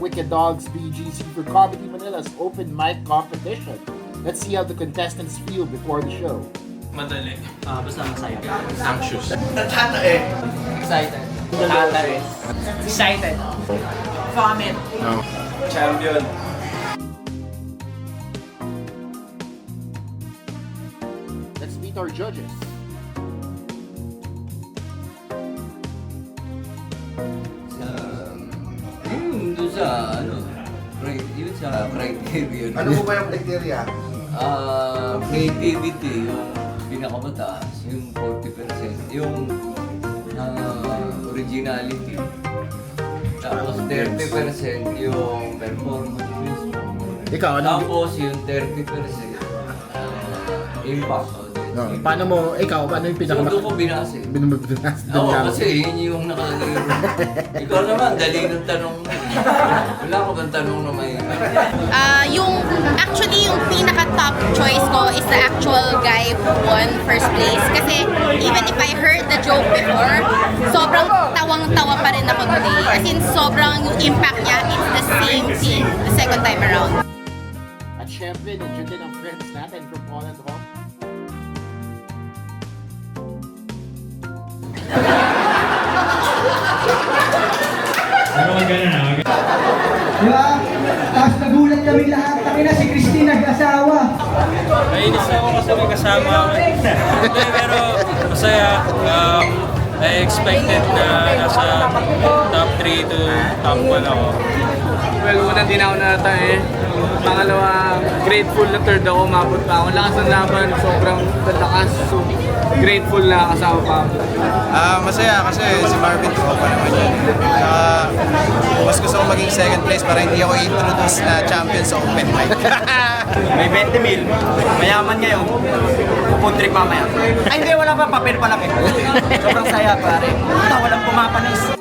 Wicked Dogs BGC for Comedy Manila's open mic competition. Let's see how the contestants feel before the show. Madali. Basta masaya. Anxious. Natata eh. Excited. Tata rin. Excited. Vomit. No. Champion. Let's meet our judges. Doon sa, yun sa criteria. Ano po ba yung criteria? Creativity, yung pinakamataas, yung 40%, yung originality. Tapos 30% yung performance mismo. Ikaw, ano? Tapos yung 30% impact. No, paano mo, ikaw, paano yung So doon ko binase. Binubunas Oo, kasi yun yung nakalagay. Ikaw naman, dali ng tanong mo. Wala ko bang tanong na may... Yung pinaka-top choice ko is the actual guy who won first place. Kasi even if I heard the joke before, sobrang tawang-tawa pa rin ako today. As in, sobrang yung impact niya, it's the same thing the second time around. At syempre, nandiyan din ang friends natin from Poland Home. Di ba? Tapos nagulat kami lahat. Kami na si Christine nag-asawa. Nainis ako kasi may kasama ako. Hindi, pero masaya. I expected na nasa top 3 to top 1 ako. Well, unang di na ako nata eh. Pangalawa, grateful na third ako, umabot pa ako. Lakas ng laban, sobrang lakas. So, grateful na kasama pa ako. Masaya kasi si Marvin ko pa naman yun. Saka mas gusto ko maging second place para hindi ako i-introduce na champion sa open mic. May 20 mil, mayaman ngayon, food trip mamaya. Ay hindi, wala pa, papel pa lang eh. Sobrang saya pare. Walang pumapanis.